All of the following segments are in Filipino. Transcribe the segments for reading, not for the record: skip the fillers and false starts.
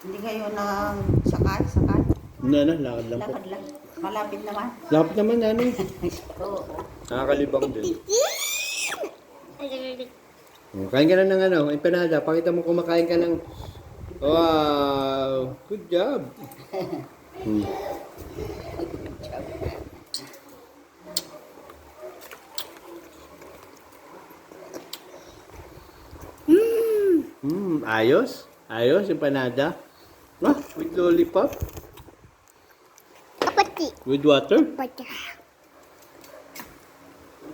Hindi kayo nang sakay? Nana, lakad lang po. Lakad lang. Malapit naman. Lapit naman, nanay. Oo. Nakakalibang din. Kain ka na ng ano, empanada. Pakita mo kumakain ka ng... Wow! Good job! Hmm. Ayos? Ayos, empanada? Ah, with lollipop? Kapati. With water? Pata.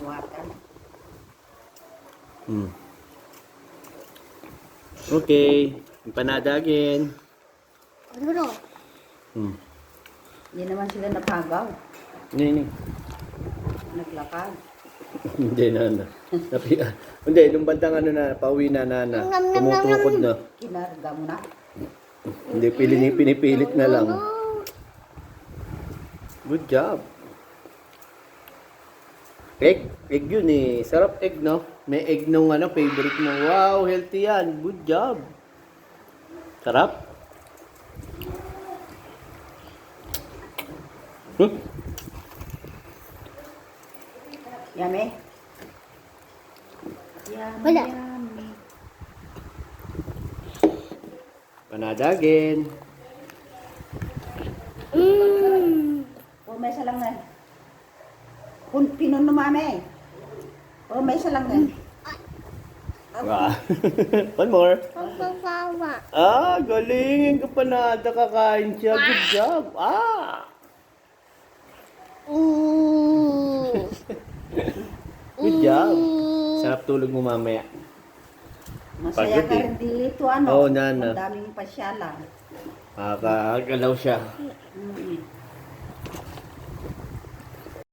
Water. Hmm. Okay, empanada again. Ano? Hmm. Hindi naman sila napagaw. Nini. Naglakad. Hindi na. Hindi, nung bandang ano na, pauwi na tumutukod na. Kinarga mo na. Hindi, pinipilit na lang. Good job. Egg yun eh. Sarap egg, no? May egg nung ano, favorite mo. Wow, healthy yan. Good job. Sarap. Yummy? Yummy, Wala. yummy. Panada again. O, may isa lang na. Pinon no mami. O, may isa lang na. Wow. One more. Pagpapama. Ah, galing. Yung panada kakain siya. Good job. Ah. Good job. Sarap tulog mo mamaya. Masaya Pagod ka eh. rin dito, ano? Oo, nana. Ang daming pasyalan. Makakagalaw siya.